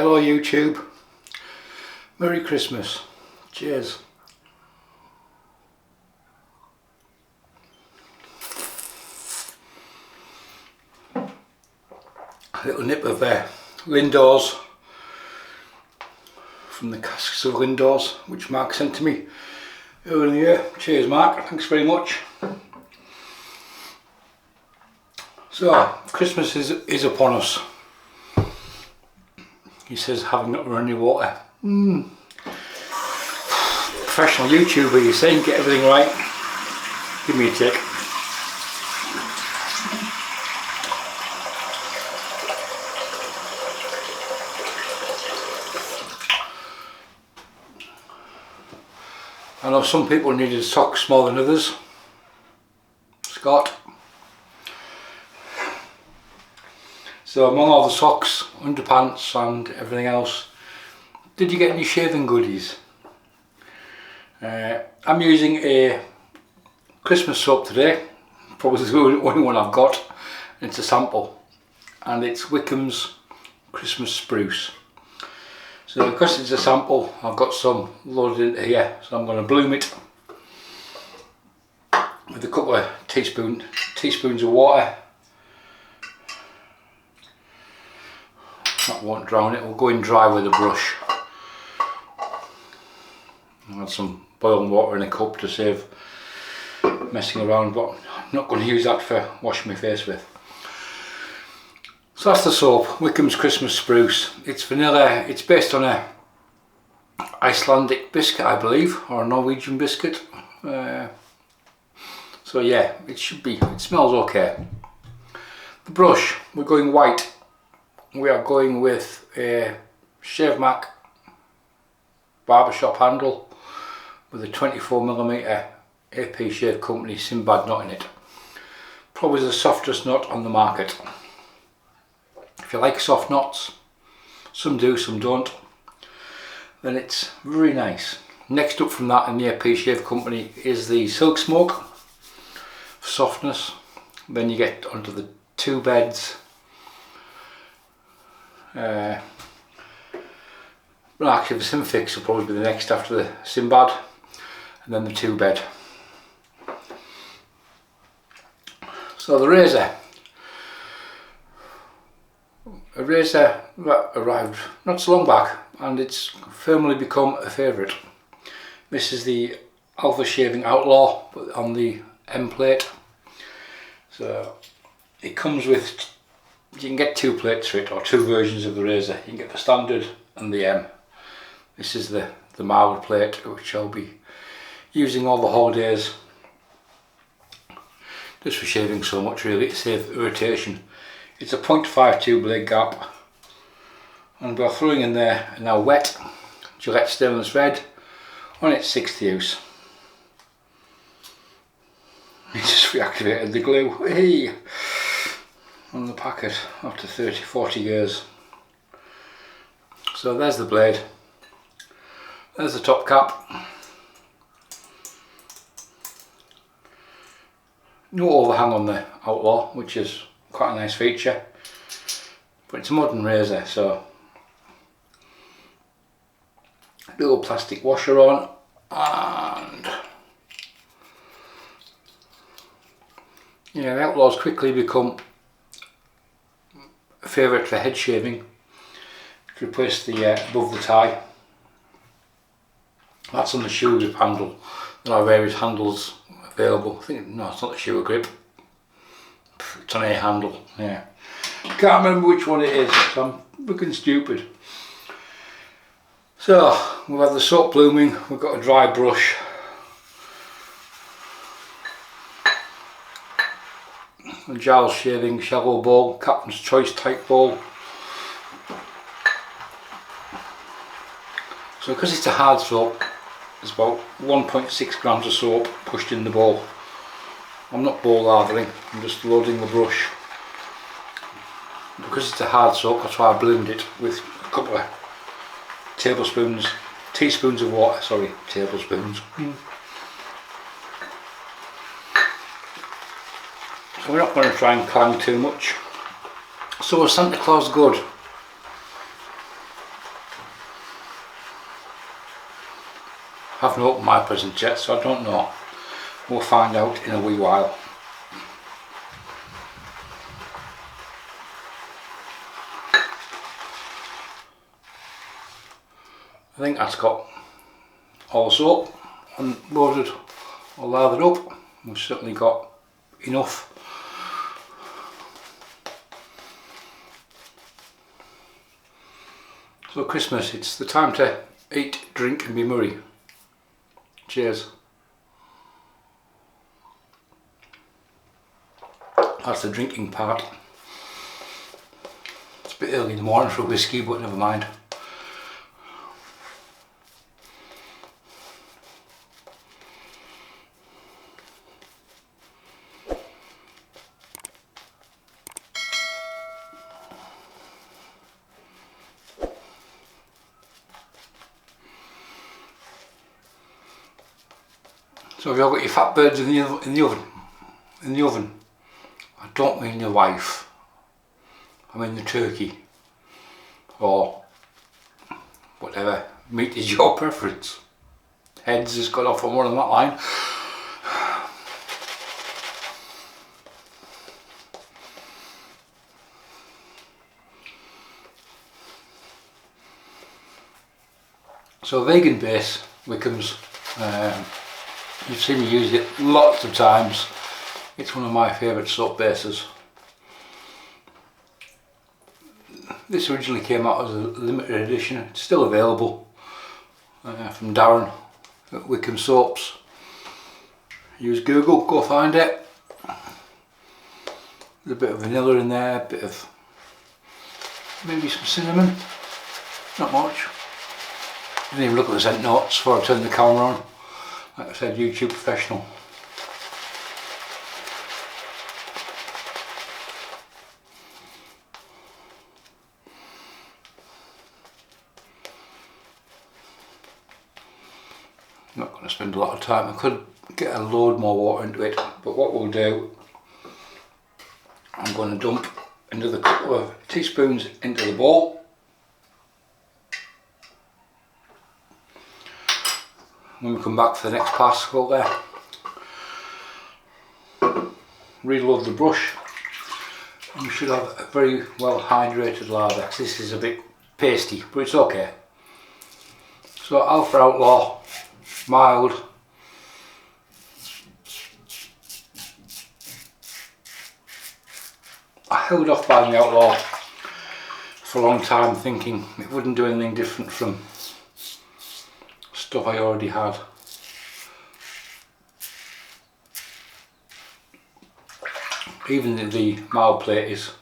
Hello YouTube. Merry Christmas. Cheers. A little nip of Lindors from the casks of Lindors which Mark sent to me earlier in the year. Cheers Mark, thanks very much. So Christmas is upon us. He says having not run any water. Professional YouTuber, you're saying get everything right. Give me a tick. I know some people needed socks more than others. Scott. So among all the socks, underpants and everything else, did you get any shaving goodies? I'm using a Christmas soap today, probably the only one I've got. It's a sample and it's Wickham's Christmas Spruce. So because it's a sample, I've got some loaded into here, so I'm going to bloom it with a couple of teaspoons of water. That won't drown it, we'll go in dry with a brush. I'll add some boiling water in a cup to save messing around, but I'm not going to use that for washing my face with. So that's the soap, Wickham's Christmas Spruce. It's vanilla, it's based on a Icelandic biscuit I believe, or a Norwegian biscuit. So yeah, it smells okay. The brush, we're going white. We are going with a Shavemac barbershop handle with a 24mm AP Shave Company Sinbad knot in it. Probably the softest knot on the market. If you like soft knots, some do, some don't, then it's very nice. Next up from that in the AP Shave Company is the Silk Smoke for softness. Then you get onto the two beds. Well, actually the Simfix will probably be the next after the Sinbad, and then the two bed. So the razor. A razor that arrived not so long back and it's firmly become a favourite. This is the Alpha Shaving Outlaw on the M plate. So it comes with, you can get two plates for it, or two versions of the razor. You can get the standard and the M. This is the mild plate which I'll be using all the holidays. Just for shaving so much really, to save irritation. It's a 0.52 blade gap, and we're throwing in there a now wet Gillette stainless red on its 6th use. It just reactivated the glue, hey, on the packet after 30-40 years. So there's the blade, there's the top cap. No overhang on the Outlaw, which is quite a nice feature, but it's a modern razor, so a little plastic washer on, and yeah, the Outlaw's quickly become a favourite for head shaving to replace the above the tie. That's on the shoe grip handle. There are various handles available. I think, no, it's not the shoe grip. It's on a handle, yeah. Can't remember which one it is, so I'm looking stupid. So, we've had the soap blooming, we've got a dry brush. A Giles shaving shallow bowl, Captain's Choice type bowl. So because it's a hard soap, there's about 1.6 grams of soap pushed in the bowl. I'm not bowl lathering, I'm just loading the brush. Because it's a hard soap, that's why I bloomed it with a couple of teaspoons of water, sorry, tablespoons. So we're not going to try and clang too much. So was Santa Claus good? haven't opened my present yet, so I don't know. We'll find out in a wee while. I think that's got all the soap unloaded or lathered up. We've certainly got enough. So Christmas, it's the time to eat, drink and be merry. Cheers. That's the drinking part. It's a bit early in the morning for a whiskey, but never mind. So have you all got your fat birds in the oven? In the oven. I don't mean your wife. I mean the turkey. Or whatever meat is your preference. Heads has got off on one on that line. So vegan base, Wickham's. You've seen me use it lots of times. It's one of my favourite soap bases. This originally came out as a limited edition. It's still available from Darren at Wickham Soaps. Use Google, go find it. There's a bit of vanilla in there, a bit of maybe some cinnamon, not much. I didn't even look at the scent notes before I turned the camera on. Like I said, YouTube professional. I'm not going to spend a lot of time. I could get a load more water into it, but what we'll do, I'm going to dump another couple of teaspoons into the bowl. When we come back for the next pass, go there, reload the brush, and we should have a very well hydrated lather. This is a bit pasty, but it's okay. So Alpha Outlaw, mild. I held off buying the Outlaw for a long time, thinking it wouldn't do anything different from stuff I already had. Even the mild plate is,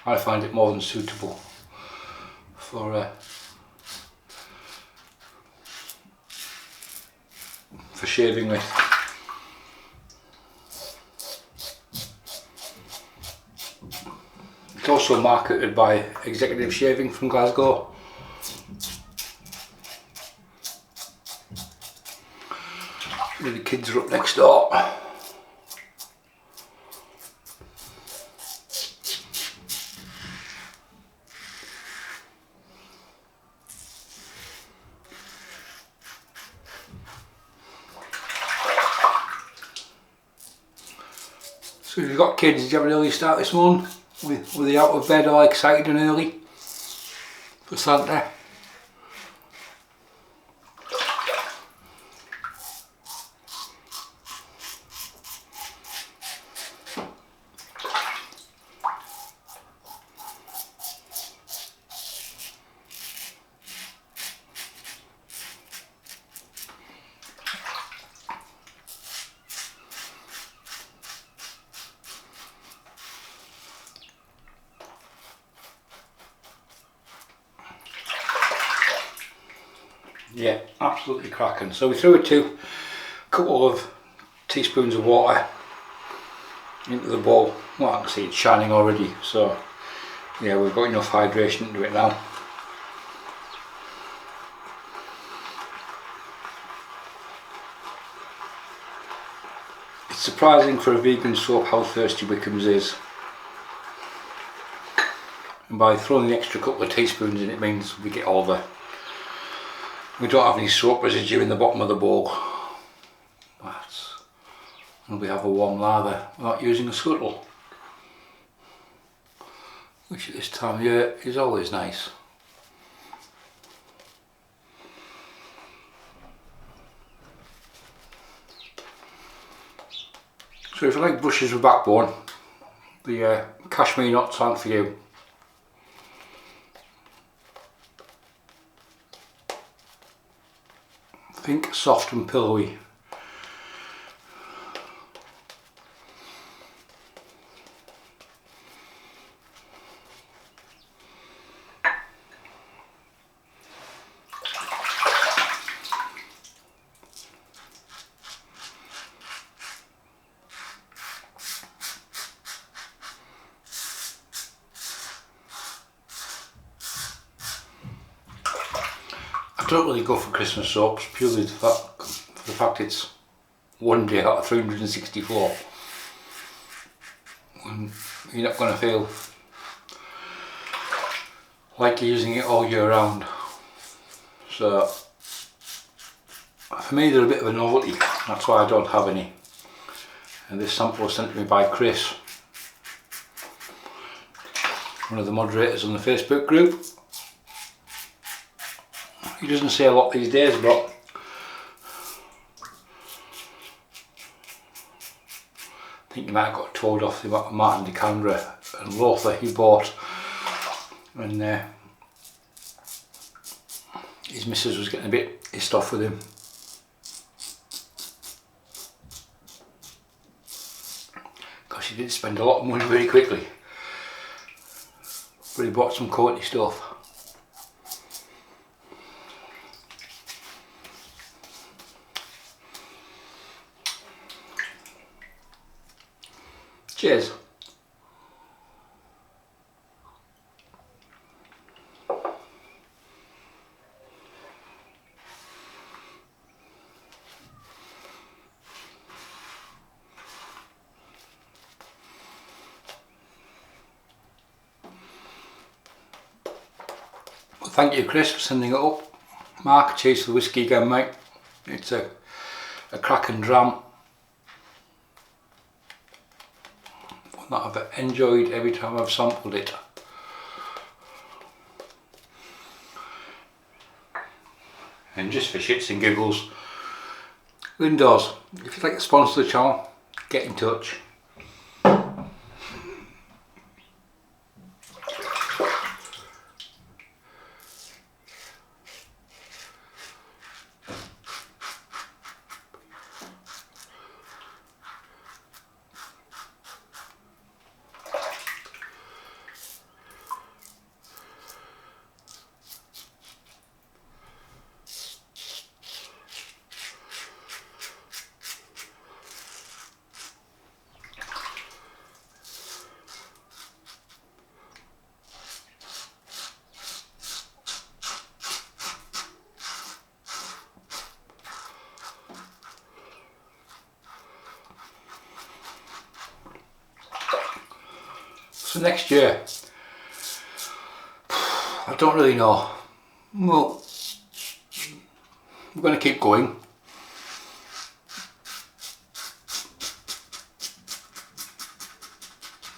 I find it more than suitable for shaving with. It's also marketed by Executive Shaving from Glasgow. The kids are up next door. So if you've got kids, did you have an early start this morning? Were they out of bed all excited and early for Santa? Yeah, absolutely cracking. So we threw a couple of teaspoons of water into the bowl. Well, I can see it's shining already, so yeah, we've got enough hydration into it now. It's surprising for a vegan soap how thirsty Wickham's is. And by throwing the extra couple of teaspoons in, it means we get all the We don't have any soap residue in the bottom of the bowl. And we have a warm lather without using a scuttle, which at this time of year is always nice. So if you like brushes with backbone, the Cashmere knot's on for you. Think soft and pillowy. I don't really go for Christmas soaps purely for the fact it's one day out of 364 and you're not going to feel like you're using it all year round. So for me they're a bit of a novelty, that's why I don't have any. And this sample was sent to me by Chris, one of the moderators on the Facebook group. He doesn't say a lot these days, but I think he might have got told off the amount of Martin Decandra and Lather he bought, and his missus was getting a bit pissed off with him. Because he did spend a lot of money very quickly, but he bought some quality stuff. Cheers. Well, thank you Chris for sending it up. Mark, cheers for the whiskey again mate. It's a cracking dram. That I've enjoyed every time I've sampled it. And just for shits and giggles, Lindos, if you'd like to sponsor the channel, get in touch. So next year, I don't really know. Well, I'm going to keep going.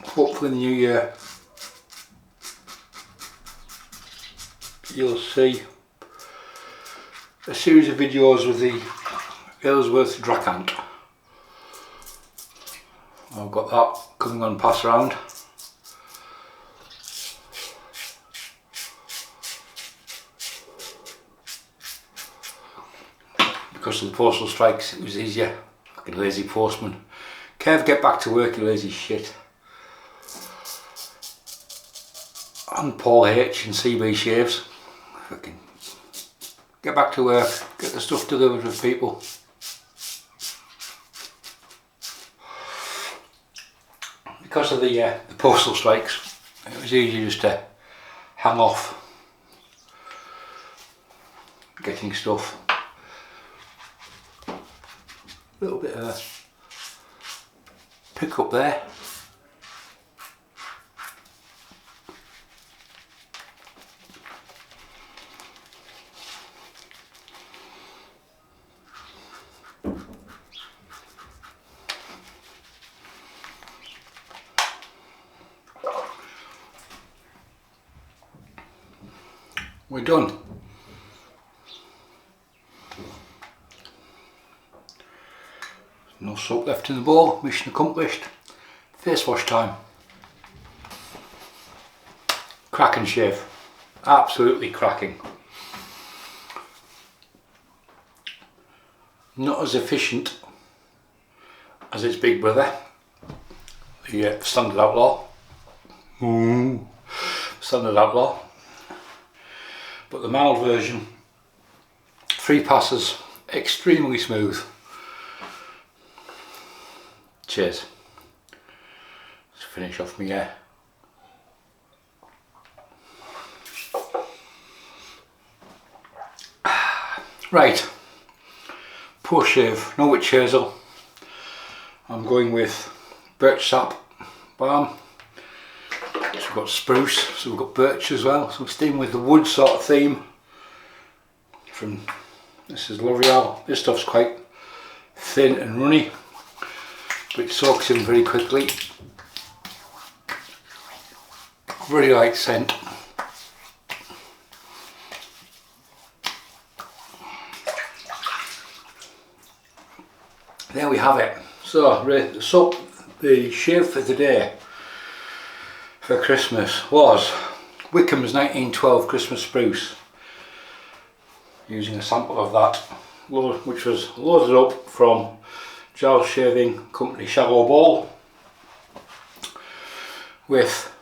Hopefully in the new year you'll see a series of videos with the Aylesworth Dracant. I've got that coming on pass around. Because of the postal strikes, it was easier. Fucking lazy postman. Kev, get back to work, you lazy shit. And Paul H and CB Shaves. Fucking get back to work, get the stuff delivered with people. Because of the postal strikes, it was easy just to hang off getting stuff. A little bit of a pick up there. we're done. No soap left in the bowl, mission accomplished. Face wash time. Cracking shave, absolutely cracking. Not as efficient as its big brother, the Standard Outlaw. Standard Outlaw. But the mild version, 3 passes, extremely smooth. Cheers. Let's finish off my hair. Right, poor shave, no witch hazel. I'm going with birch sap balm. So we've got spruce, so we've got birch as well. So I'm staying with the wood sort of theme. This is L'Oreal. This stuff's quite thin and runny, but it soaks in very quickly. Very light scent. There we have it. So the shave for today for Christmas was Wickham's 1912 Christmas Spruce, using a sample of that, which was loaded up from Giles Shaving Company shallow bowl, with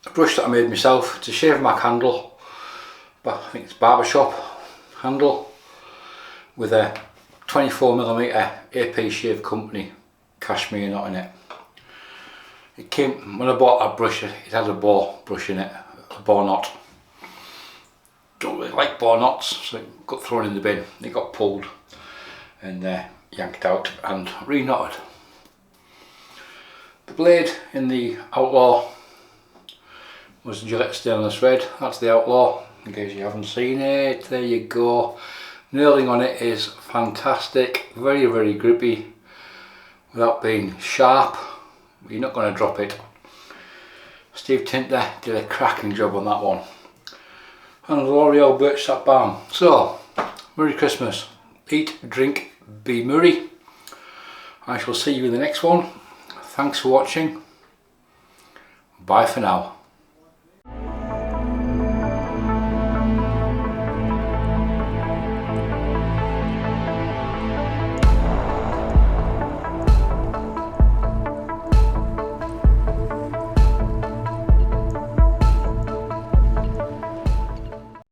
a brush that I made myself. It's a Shavemac handle, but I think it's barbershop handle, with a 24mm AP Shave Company Cashmere knot in it. It came, when I bought that brush, it had a bow brush in it, a bow knot. Don't really like bow knots, so it got thrown in the bin. It got pulled and yanked out and re-knotted. The blade in the Outlaw was Gillette stainless red. That's the Outlaw, in case you haven't seen it. There you go. Nailing on it is fantastic, very, very grippy without being sharp. You're not going to drop it. Steve Tinter did a cracking job on that one. And the L'Oreal birch sap balm. So, Merry Christmas. Eat, drink, be merry. I shall see you in the next one. Thanks for watching. Bye for now.